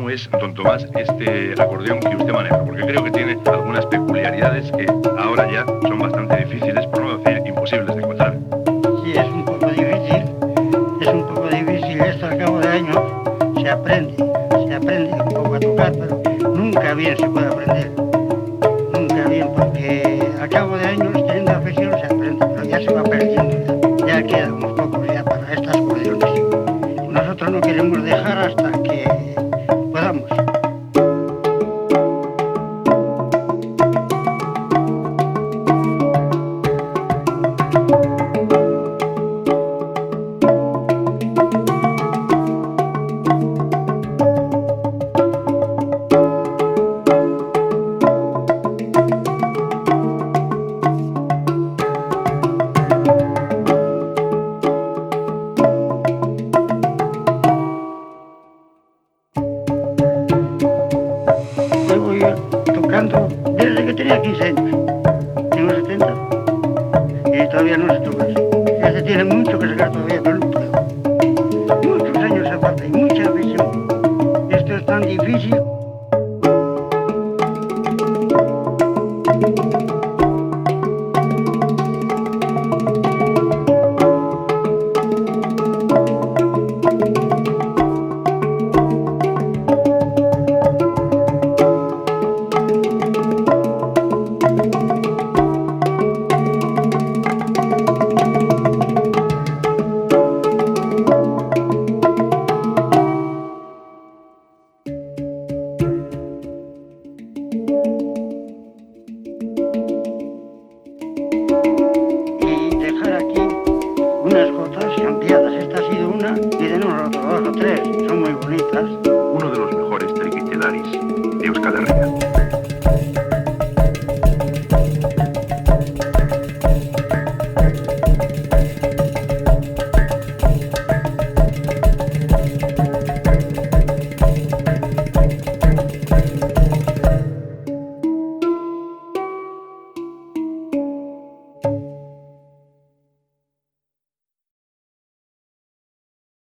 cómo es, don Tomás, este acordeón que usted maneja, porque creo que tiene algunas peculiaridades que ahora ya son bastante difíciles, por no decir imposibles de encontrar. Sí, es un poco difícil esto al cabo de años, se aprende un poco a tocar, pero nunca bien se puede aprender, nunca bien, porque al cabo de años, teniendo afición se aprende, pero ya se va perdiendo, ya quedan unos pocos ya para estas acordeones. Nosotros no queremos dejar hasta que podamos. Llevo yo tocando desde que tenía 15 años. Tengo 70 y todavía no sé tocar. Ya se tiene mucho que sacar todavía, pero no puedo. Muchos años aparte y mucha afición. Esto es tan difícil. Y dejar aquí unas jotas cambiadas. Esta ha sido una y tenemos otras dos o tres. Son muy bonitas. Uno de los mejores triquitelaris de Euskal Herria.